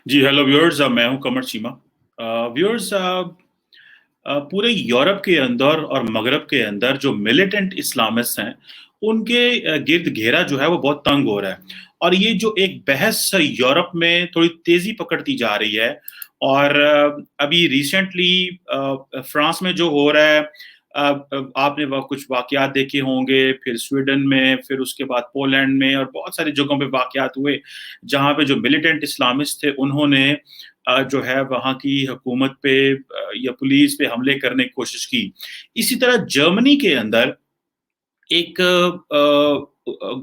जी hello viewers, मैं हूं कमर Cheema. Viewers, पूरे यूरोप के अंदर और मगरब के अंदर जो मिलिटेंट इस्लामिस्ट हैं उनके गिर्द घेरा जो है वो बहुत तंग हो रहा है। और ये जो एक बहस यूरोप में थोड़ी तेजी पकड़ती जा रही है। और अभी रिसेंटली फ्रांस में जो हो रहा है, आपने कुछ वाकयात देखे होंगे, फिर स्वीडन में, फिर उसके बाद पोलैंड में और बहुत सारी जगहों पे वाकयात हुए जहाँ पे जो मिलिटेंट इस्लामिस्ट थे उन्होंने जो है वहाँ की हुकूमत पे या पुलिस पे हमले करने की कोशिश की। इसी तरह जर्मनी के अंदर एक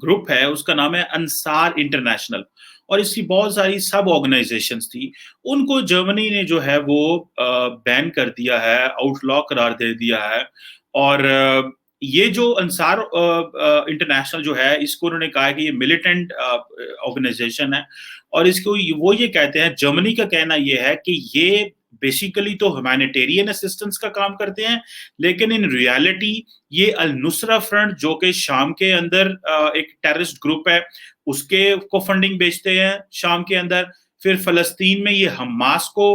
ग्रुप है, उसका नाम है अंसार इंटरनेशनल, और इसकी बहुत सारी सब ऑर्गेनाइजेशंस थी। उनको जर्मनी ने जो है वो बैन कर दिया है, आउटलॉ करार दे दिया है। और ये जो अंसार इंटरनेशनल जो है, इसको उन्होंने कहा है कि ये मिलिटेंट ऑर्गेनाइजेशन है। और इसको वो ये कहते हैं, जर्मनी का कहना ये है कि ये बेसिकली तो ह्यूमैनिटेरियन असिस्टेंस का काम करते हैं, लेकिन इन रियलिटी ये अल नुसरा फ्रंट जो कि शाम के अंदर एक टेररिस्ट ग्रुप है, उसके को फंडिंग बेचते हैं शाम के अंदर। फिर फलस्तीन में ये हमास को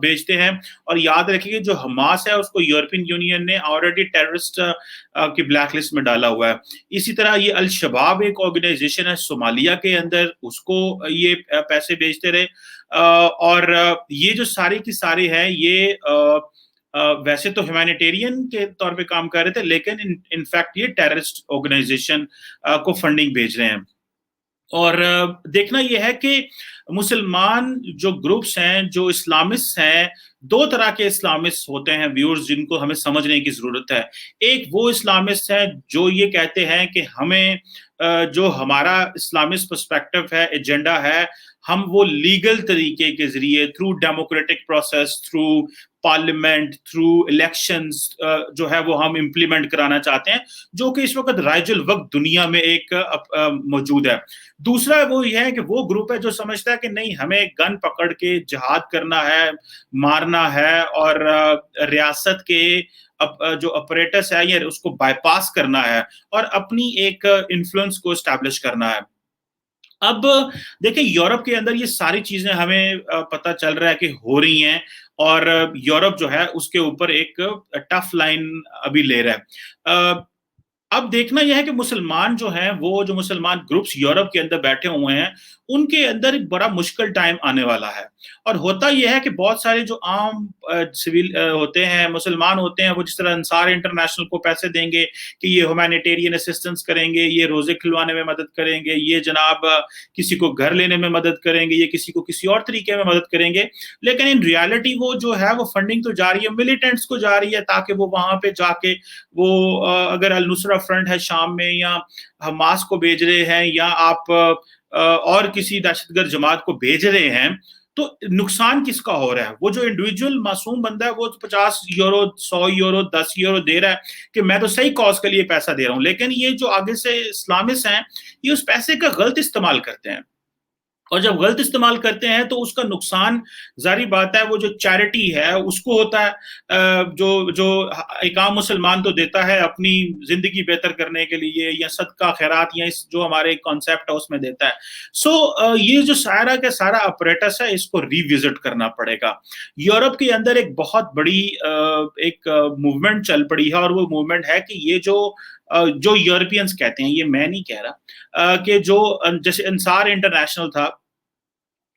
बेचते हैं। और याद रखिए, जो हमास है उसको यूरोपियन यूनियन ने ऑलरेडी टेररिस्ट की ब्लैक लिस्ट में डाला हुआ है। इसी तरह ये अल शबाब एक ऑर्गेनाइजेशन है सोमालिया के अंदर, उसको ये पैसे बेचते रहे। और ये जो सारे की सारे हैं, ये वैसे तो ह्यूमैनिटेरियन के तौर पे काम कर रहे थे, लेकिन इनफैक्ट ये टेररिस्ट ऑर्गेनाइजेशन को फंडिंग भेज रहे हैं। और देखना यह है कि मुसलमान जो ग्रुप्स हैं, जो इस्लामिस्ट हैं, दो तरह के इस्लामिस्ट होते हैं व्यूअर्स, जिनको हमें समझने की जरूरत है। एक वो इस्लामिस्ट है जो ये कहते हैं कि हमें जो हमारा इस्लामिस्ट पर्सपेक्टिव है, एजेंडा है, हम वो लीगल तरीके के जरिए, through democratic process, through parliament, through elections जो है वो हम इम्प्लीमेंट कराना चाहते हैं, जो कि इस वक्त राइजुल वक्त दुनिया में एक मौजूद है। दूसरा वो ये है कि वो ग्रुप है जो समझता है कि नहीं, हमें गन पकड़ के जिहाद करना है, मारना है, और रियासत के जो ऑपरेटर्स है ये उसको बाईपास करना है और अपनी एक इन्फ्लुएंस को एस्टैब्लिश करना है। अब देखिए, यूरोप के अंदर ये सारी चीजें हमें पता चल रहा है कि हो रही हैं। और यूरोप जो है उसके ऊपर एक टफ लाइन अभी ले रहा है। अब देखना यह है कि मुसलमान जो हैं, वो जो मुसलमान ग्रुप्स यूरोप के अंदर बैठे हुए हैं, उनके अंदर एक बड़ा मुश्किल टाइम आने वाला है। और होता यह है कि बहुत सारे जो आम सिविल होते हैं, मुसलमान होते हैं, वो जिस तरह अंसार इंटरनेशनल को पैसे देंगे कि ये ह्यूमैनिटेरियन असिस्टेंस करेंगे, ये रोजे खिलवाने में मदद करेंगे, ये जनाब किसी को घर लेने में मदद करेंगे, ये किसी को किसी और तरीके में मदद करेंगे। लेकिन इन रियलिटी वो जो है वो फंडिंग तो जा रही है, मिलिटेंट्स को जा रही है, ताकि वो वहां पे जाके वो अगर अल नुसरा फ्रंट है शाम में, या हमास को भेज रहे हैं, या आप और किसी दहशतगर्द जमात को भेज रहे हैं, तो नुकसान किसका हो रहा है? वो जो इंडिविजुअल मासूम बंदा है, वो 50 यूरो, 100 यूरो, 10 यूरो दे रहा है कि मैं तो सही कॉज के लिए पैसा दे रहा हूं। लेकिन ये जो आगे से इस्लामिस्ट हैं, ये उस पैसे का गलत इस्तेमाल करते हैं। और जब गलत इस्तेमाल करते हैं तो उसका नुकसान, जारी बात है, वो जो चैरिटी है उसको होता है। जो जो एक आम मुसलमान तो देता है अपनी जिंदगी बेहतर करने के लिए, या सदका खैरात, या इस जो हमारे कॉन्सेप्ट है उसमें देता है। सो ये जो सारा का सारा अपरेटस है, इसको रिविजिट करना पड़ेगा। यूरोप के अंदर एक बहुत बड़ी एक मूवमेंट चल पड़ी है, और वो मूवमेंट है कि ये जो यूरोपियंस कहते हैं, ये मैं नहीं कह रहा, कि जो जैसे अंसार इंटरनेशनल था,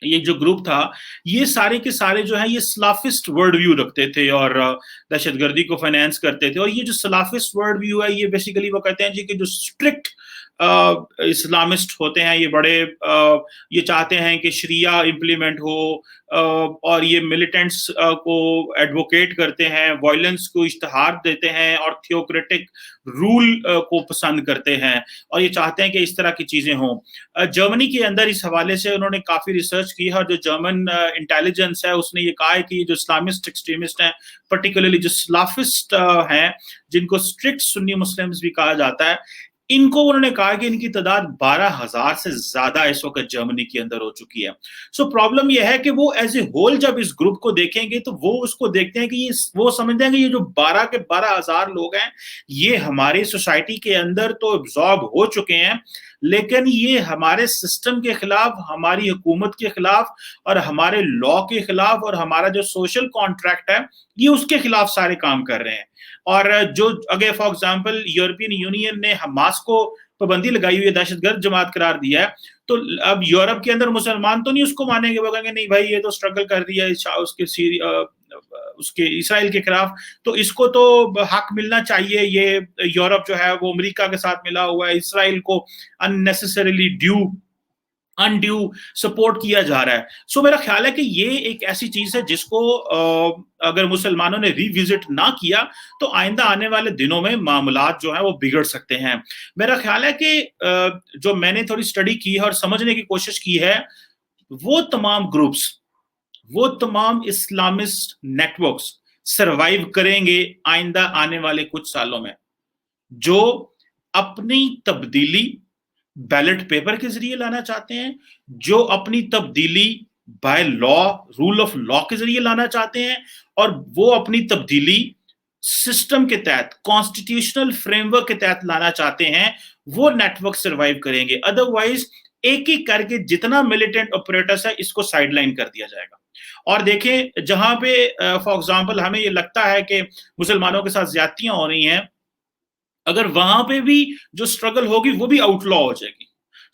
ये जो ग्रुप था, ये सारे के सारे जो है ये सलाफिस्ट वर्ल्ड व्यू रखते थे और दहशतगर्दी को फाइनेंस करते थे। और ये जो सलाफिस्ट वर्ल्ड व्यू है, ये बेसिकली वो कहते हैं जी कि जो स्ट्रिक्ट इस्लामिस्ट होते हैं, ये बड़े ये चाहते हैं कि शरिया इम्प्लीमेंट हो, और ये मिलिटेंट्स को एडवोकेट करते हैं, वायलेंस को इश्तहार देते हैं, और थियोक्रेटिक रूल को पसंद करते हैं, और ये चाहते हैं कि इस तरह की चीजें हों। जर्मनी के अंदर इस हवाले से उन्होंने काफी रिसर्च की है, और जो जर्मन इंटेलिजेंस है उसने ये कहा है कि जो इस्लामिस्ट एक्सट्रीमिस्ट हैं, पर्टिकुलरली जो सलाफिस्ट हैं, जिनको स्ट्रिक्ट सुन्नी मुस्लिम्स भी कहा जाता है, इनको उन्होंने कहा कि इनकी तादाद 12,000 से ज्यादा इस वक्त जर्मनी के अंदर हो चुकी है। सो प्रॉब्लम यह है कि वो एज ए होल जब इस ग्रुप को देखेंगे तो वो उसको देखते हैं कि ये, वो समझते हैं कि ये जो 12 के 12,000 लोग हैं, ये हमारी सोसाइटी के अंदर तो एब्जॉर्ब हो चुके हैं, لیکن یہ ہمارے سسٹم کے خلاف، ہماری حکومت کے خلاف اور ہمارے لا کے خلاف اور ہمارا جو سوشل کانٹریکٹ ہے یہ اس کے خلاف سارے کام کر رہے ہیں. اور جو اگر فار ایگزامپل یورپین یونین نے حماس کو پابندی لگائی ہوئی ہے، دہشت گرد جماعت قرار دیا ہے، تو اب یورپ کے اندر مسلمان تو نہیں اس کو مانیں گے، وہ کہیں گے نہیں بھائی یہ تو اسٹرگل کر رہی ہے اس کے اسرائیل کے خلاف، تو اس کو تو حق ملنا چاہیے. یہ یورپ جو ہے وہ امریکہ کے ساتھ ملا ہوا ہے، اسرائیل کو اننیسیسریلی انڈیو سپورٹ کیا جا رہا ہے. سو میرا خیال ہے کہ یہ ایک ایسی چیز ہے جس کو اگر مسلمانوں نے ری وزٹ نہ کیا تو آئندہ آنے والے دنوں میں معاملات جو ہیں وہ بگڑ سکتے ہیں. میرا خیال ہے کہ جو میں نے تھوڑی اسٹڈی کی ہے اور سمجھنے کی کوشش کی ہے، وہ تمام گروپس، وہ تمام اسلامسٹ نیٹ ورکس سروائیو کریں گے آئندہ آنے والے کچھ سالوں میں، جو اپنی تبدیلی بیلٹ پیپر کے ذریعے لانا چاہتے ہیں، جو اپنی تبدیلی by law, rule of law کے ذریعے لانا چاہتے ہیں، اور وہ اپنی تبدیلی سسٹم کے تحت، کانسٹیٹیوشنل فریم ورک کے تحت لانا چاہتے ہیں. وہ نیٹ ورک سروائیو کریں گے. ادروائز ایک ایک کر کے جتنا ملیٹنٹ آپریٹرز ہے اس کو سائڈ لائن کر دیا جائے گا. اور دیکھیں جہاں پہ فار ایگزامپل ہمیں یہ لگتا ہے کہ مسلمانوں کے ساتھ زیادتیاں ہو رہی ہیں، اگر وہاں پہ بھی جو سٹرگل ہوگی وہ بھی آؤٹ لا ہو جائے گی.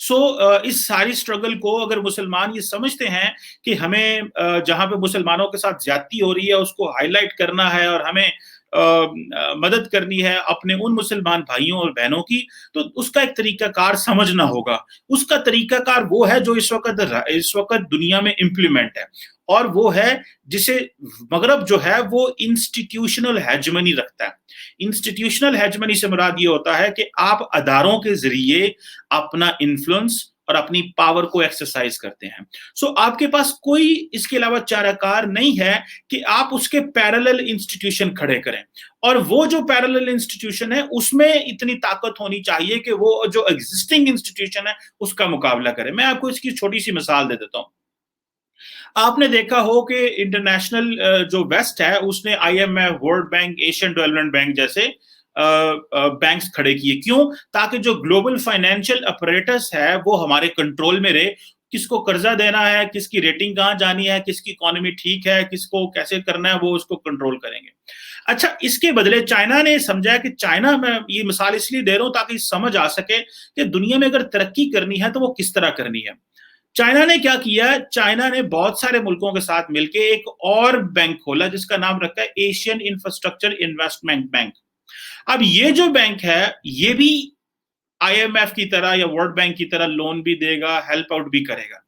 سو اس ساری سٹرگل کو اگر مسلمان یہ سمجھتے ہیں کہ ہمیں جہاں پہ مسلمانوں کے ساتھ زیادتی ہو رہی ہے اس کو ہائی لائٹ کرنا ہے اور ہمیں مدد کرنی ہے اپنے ان مسلمان بھائیوں اور بہنوں کی، تو اس کا ایک طریقہ کار سمجھنا ہوگا. اس کا طریقہ کار وہ ہے جو اس وقت دنیا میں امپلیمنٹ ہے، اور وہ ہے جسے مغرب جو ہے وہ انسٹیٹیوشنل ہیجمنی رکھتا ہے. انسٹیٹیوشنل ہیجمنی سے مراد یہ ہوتا ہے کہ آپ اداروں کے ذریعے اپنا انفلوئنس اور اپنی پاور کو ایکسرسائز کرتے ہیں. سو آپ کے پاس کوئی اس کے علاوہ چارہ کار نہیں ہے کہ آپ اس کے پیرالل انسٹیٹیوشن کھڑے کریں، اور وہ جو پیرالل انسٹیٹیوشن ہے اس میں اتنی طاقت ہونی چاہیے کہ وہ جو ایگزسٹنگ انسٹیٹیوشن ہے اس کا مقابلہ کرے. میں آپ کو اس کی چھوٹی سی مثال دے دیتا ہوں. آپ نے دیکھا ہو کہ انٹرنیشنل جو ویسٹ ہے اس نے IMF, World Bank, Asian Development Bank جیسے بینکس کھڑے کیے. کیوں؟ تاکہ جو گلوبل فائنینشیل اپریٹس ہے وہ ہمارے کنٹرول میں رہے. کس کو قرضہ دینا ہے، کس کی ریٹنگ کہاں جانی ہے، کس کی اکانومی ٹھیک ہے، کس کو کیسے کرنا ہے، وہ اس کو کنٹرول کریں گے. اچھا، اس کے بدلے چائنا نے سمجھا کہ چائنا، میں یہ مثال اس لیے دے رہا ہوں تاکہ سمجھ آ سکے کہ دنیا میں اگر ترقی کرنی ہے تو وہ کس طرح کرنی ہے. چائنا نے کیا کیا؟ چائنا نے بہت سارے ملکوں کے ساتھ مل کے ایک اور بینک کھولا جس کا نام رکھا ہے ایشین انفراسٹرکچر انویسٹمنٹ بینک. اب یہ جو بینک ہے یہ بھی آئی ایم ایف کی طرح یا ورلڈ بینک کی طرح لون بھی دے گا، ہیلپ آؤٹ بھی کرے گا،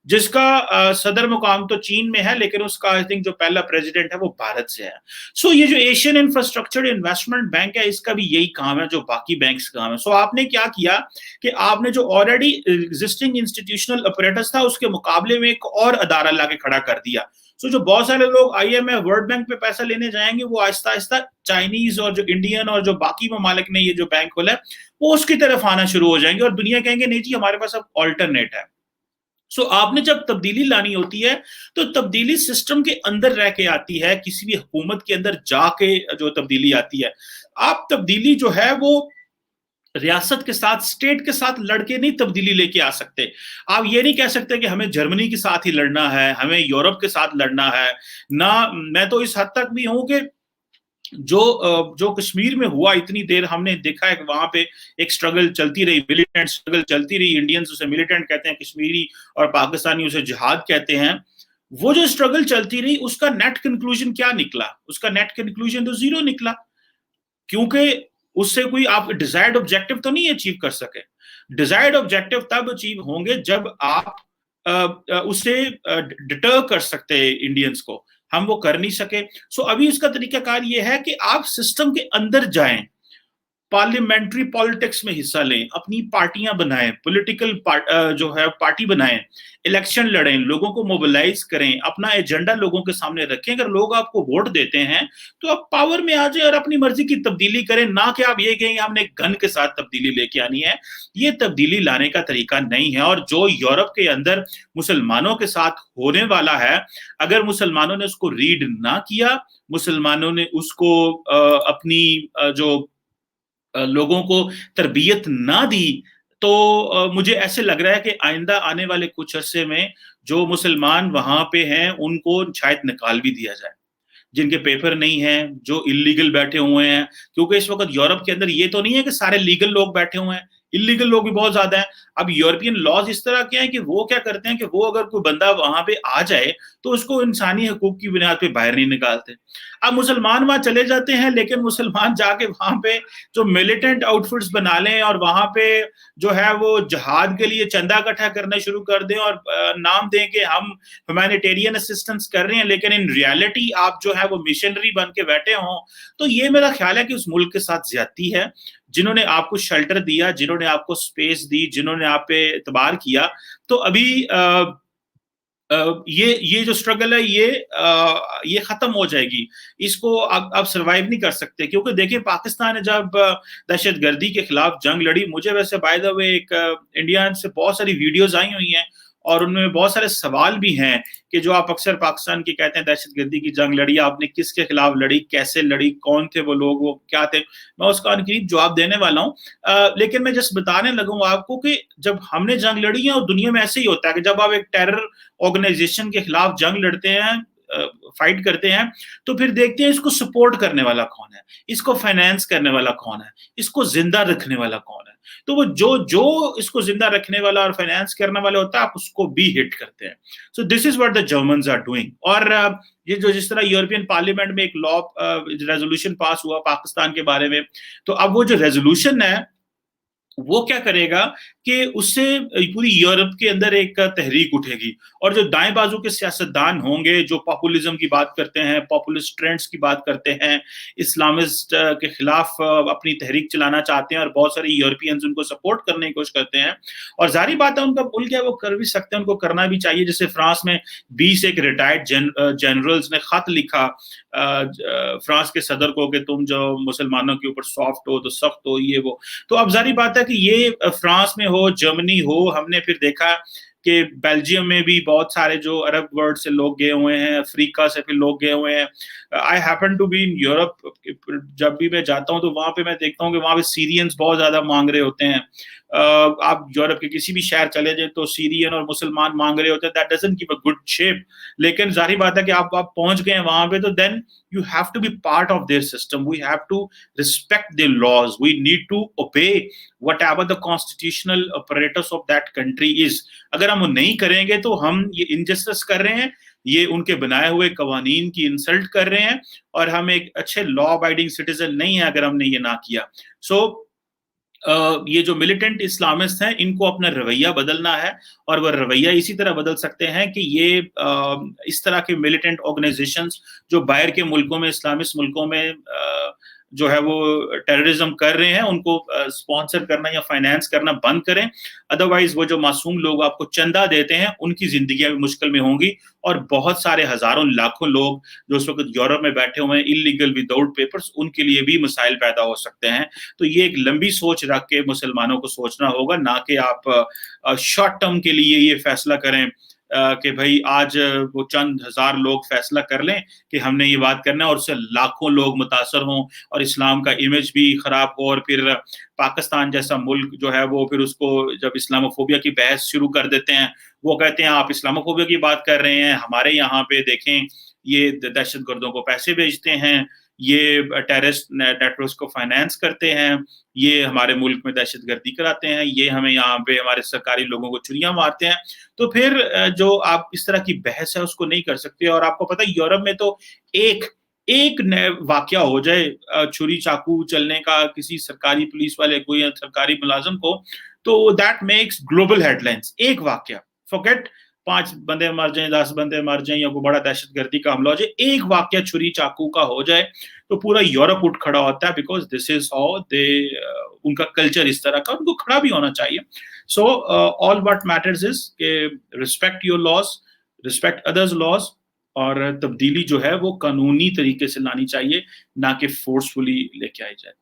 جس کا صدر مقام تو چین میں ہے لیکن اس کا آئی تھنک جو پہلا پریزیڈنٹ ہے وہ بھارت سے ہے. سو یہ جو ایشین انفراسٹرکچر انویسٹمنٹ بینک ہے اس کا بھی یہی کام ہے جو باقی بینکس کا کام ہے. سو آپ نے کیا کیا کہ آپ نے جو آلریڈی ایگزسٹنگ انسٹیٹیوشنل اپریٹس تھا اس کے مقابلے میں ایک اور ادارہ لا کے کھڑا کر دیا. سو جو بہت سارے لوگ IMF, World Bank پہ پیسہ لینے جائیں گے وہ آہستہ آہستہ چائنیز اور جو انڈین اور جو باقی ممالک نے یہ جو بینک کھولا ہے وہ اس کی طرف آنا شروع ہو جائیں گے، اور دنیا کہیں گے نہیں جی ہمارے پاس اب آلٹرنیٹ ہے. سو آپ نے جب تبدیلی لانی ہوتی ہے تو تبدیلی سسٹم کے اندر رہ کے آتی ہے، کسی بھی حکومت کے اندر جا کے جو تبدیلی آتی ہے. آپ تبدیلی جو ہے وہ ریاست کے ساتھ، اسٹیٹ کے ساتھ لڑ کے نہیں تبدیلی لے کے آ سکتے. آپ یہ نہیں کہہ سکتے کہ ہمیں جرمنی کے ساتھ ہی لڑنا ہے، ہمیں یورپ کے ساتھ لڑنا ہے. نہ میں تو اس حد تک بھی ہوں کہ جو کشمیر میں ہوا اتنی دیر ہم نے دیکھا ہے کہ وہاں پہ ایک سٹرگل چلتی رہی، ملیٹنٹ سٹرگل چلتی رہی. انڈینز اسے ملیٹنٹ کہتے ہیں، کشمیری اور پاکستانی اسے جہاد کہتے ہیں. وہ جو سٹرگل چلتی رہی اس کا نیٹ کنکلوژن کیا نکلا؟ اس کا نیٹ کنکلوژن تو زیرو نکلا، کیونکہ اس سے کوئی آپ ڈیزائرڈ آبجیکٹو تو نہیں اچیو کر سکے. ڈیزائرڈ آبجیکٹو تب اچیو ہوں گے جب آپ اسے ڈٹر کر سکتے انڈینز کو. ہم وہ کر نہیں سکے. سو ابھی اس کا طریقہ کار یہ ہے کہ آپ سسٹم کے اندر جائیں، پارلیمنٹری پالیٹکس میں حصہ لیں، اپنی پارٹیاں بنائیں، پولیٹیکل جو ہے پارٹی بنائیں، الیکشن لڑیں، لوگوں کو موبلائز کریں، اپنا ایجنڈا لوگوں کے سامنے رکھیں. اگر لوگ آپ کو ووٹ دیتے ہیں تو آپ پاور میں آ جائیں اور اپنی مرضی کی تبدیلی کریں، نہ کہ آپ یہ کہیں ہم نے گن کے ساتھ تبدیلی لے کے آنی ہے. یہ تبدیلی لانے کا طریقہ نہیں ہے. اور جو یورپ کے اندر مسلمانوں کے ساتھ ہونے والا ہے، اگر مسلمانوں نے اس کو ریڈ نہ کیا، مسلمانوں نے اس کو اپنی جو لوگوں کو تربیت نہ دی تو मुझे ऐसे लग रहा है कि आइंदा आने वाले कुछ अरसे में जो मुसलमान वहाँ पे हैं, उनको शायद निकाल भी दिया जाए। जिनके पेपर नहीं हैं, जो इल्लीगल बैठे हुए हैं, क्योंकि इस वक़्त यूरोप के अंदर ये तो नहीं है कि सारे लीगल लोग बैठे हुए हैं, इल्लीगल लोग भी बहुत ज़्यादा हैं। अब यूरोपियन लॉज़ इस तरह के हैं कि वो क्या करते हैं कि वो अगर कोई बंदा वहाँ पे आ जाए, तो उसको इंसानी हकूक की बुनियाद पे बाहर नहीं निकालते। अब मुसलमान वहाँ चले जाते हैं, लेकिन मुसलमान जाके वहाँ पे जो मिलिटेंट आउटफिट्स बना लें और वहाँ पे जो है वो जिहाद के लिए चंदा इकट्ठा करना शुरू कर दें और नाम दें कि हम ह्यूमैनिटेरियन असिस्टेंस कर रहे हैं, लेकिन इन रियलिटी आप जो है वो मिशनरी बन के बैठे हों, तो ये मेरा ख्याल है कि उस मुल्क के साथ ज्यादती है। जिन्होंने आपको शेल्टर दिया, जिन्होंने आपको स्पेस दी, जिन्होंने आप पे एतबार किया, तो अभी ये जो स्ट्रगल है ये खत्म हो जाएगी। इसको आप सर्वाइव नहीं कर सकते, क्योंकि देखिए पाकिस्तान ने जब दहशतगर्दी के खिलाफ जंग लड़ी, मुझे वैसे बाय द वे एक इंडिया से बहुत सारी वीडियोस आई हुई हैं और उनमें बहुत सारे सवाल भी हैं कि जो आप अक्सर पाकिस्तान की कहते हैं दहशतगर्दी की जंग लड़ी, आपने किसके खिलाफ लड़ी, कैसे लड़ी, कौन थे वो लोग, वो क्या थे। मैं उसका अनकरीब जवाब देने वाला हूँ। लेकिन मैं जस्ट बताने लगूंगा आपको कि जब हमने जंग लड़ी है, और दुनिया में ऐसे ही होता है कि जब आप एक टेरर ऑर्गेनाइजेशन के खिलाफ जंग लड़ते हैं, फाइट करते हैं, तो फिर देखते हैं इसको सपोर्ट करने वाला कौन है, इसको फाइनेंस करने वाला कौन है, इसको जिंदा रखने वाला कौन है। तो वो जो जो इसको जिंदा रखने वाला और फाइनेंस करने वाला होता है, आप उसको भी हिट करते हैं। So this is what the Germans are doing. और ये जो जिस तरह यूरोपियन पार्लियामेंट में एक लॉ रेजोल्यूशन पास हुआ पाकिस्तान के बारे में, तो अब वो जो रेजोल्यूशन है वो क्या करेगा कि उससे पूरी यूरोप के अंदर एक तहरीक उठेगी, और जो दाएं बाजू के सियासतदान होंगे जो पॉपुलिज्म की बात करते हैं, पॉपुलिस्ट ट्रेंड्स की बात करते हैं, इस्लामिस्ट के खिलाफ अपनी तहरीक चलाना चाहते हैं, और बहुत सारे यूरोपियंस उनको सपोर्ट करने की कोशिश करते हैं। और जाहिर बात है उनका मुल्क है, वो कर भी सकते हैं, उनको करना भी चाहिए। जैसे फ्रांस में 20 एक रिटायर्ड जनरल्स ने खत लिखा फ्रांस के सदर को कि तुम जो मुसलमानों के ऊपर सॉफ्ट हो तो सख्त हो, ये वो। तो अब जारी बात है कि ये फ्रांस में हो, जर्मनी हो, हमने फिर देखा कि बेल्जियम में भी बहुत सारे जो अरब वर्ल्ड से लोग गए हुए हैं, अफ्रीका से फिर लोग गए हुए हैं। I happen to be in Europe, जब भी मैं जाता हूँ तो वहां पे मैं देखता हूँ कि वहां पे सीरियंस बहुत ज्यादा मांग रहे होते हैं। आप यूरोप के किसी भी शहर चले जाए तो सीरियन और मुसलमान मांग रहे होते हैं, that doesn't give a good shape. लेकिन जाहिर बात है कि आप पहुंच गए वहां पे, तो then you have to be part of their system. We have to respect their laws. We need to obey whatever the constitutional apparatus of that country is. अगर हम वो नहीं करेंगे तो हम ये injustice कर रहे हैं, ये उनके बनाए हुए कवानीन की इंसल्ट कर रहे हैं, और हम एक अच्छे लॉ अबाइडिंग सिटीजन नहीं है अगर हमने ये ना किया। सो ये जो मिलिटेंट इस्लामिस्ट हैं, इनको अपना रवैया बदलना है, और वह रवैया इसी तरह बदल सकते हैं कि ये इस तरह के मिलिटेंट ऑर्गेनाइजेशंस जो बाहर के मुल्कों में, इस्लामिस्ट मुल्कों में जो है वो टेररिज्म कर रहे हैं, उनको स्पॉन्सर करना या फाइनेंस करना बंद करें। अदरवाइज वो जो मासूम लोग आपको चंदा देते हैं, उनकी जिंदगियां भी मुश्किल में होंगी, और बहुत सारे हजारों लाखों लोग जो उस वक्त यूरोप में बैठे हुए हैं इलीगल विदाउट पेपर्स, उनके लिए भी मसाइल पैदा हो सकते हैं। तो ये एक लंबी सोच रख के मुसलमानों को सोचना होगा, ना कि आप शॉर्ट टर्म के लिए ये फैसला करें कि भाई आज वो चंद हजार लोग फैसला कर लें कि हमने ये बात करना है, और उससे लाखों लोग मुतासर हों और इस्लाम का इमेज भी खराब हो, और फिर पाकिस्तान जैसा मुल्क जो है वो फिर उसको जब इस्लामोफोबिया की बहस शुरू कर देते हैं, वो कहते हैं आप इस्लामोफोबिया की बात कर रहे हैं, हमारे यहाँ पे देखें ये दहशत गर्दों को पैसे भेजते हैं, ये टेररिस्ट नेटवर्क्स को फाइनेंस करते हैं, ये हमारे मुल्क में दहशतगर्दी कराते हैं, ये हमें यहाँ पे हमारे सरकारी लोगों को छुरियां मारते हैं। तो फिर जो आप इस तरह की बहस है उसको नहीं कर सकते। और आपको पता है यूरोप में तो एक एक वाकया हो जाए छुरी चाकू चलने का किसी सरकारी पुलिस वाले को या सरकारी मुलाजिम को, तो दैट मेक्स ग्लोबल हेडलाइंस। एक वाकया, फॉरगेट 5 बंदे मर जाएं, 10 बंदे मर जाएं, या कोई बड़ा दहशतगर्दी का हमला हो जाए, एक वाकया छुरी चाकू का हो जाए तो पूरा यूरोप उठ खड़ा होता है, because this is how they, उनका कल्चर इस तरह का, उनको खड़ा भी होना चाहिए। So all what matters is के respect your laws, respect others laws, और तब्दीली जो है वो कानूनी तरीके से लानी चाहिए, ना कि फोर्सफुली लेके आई जाए।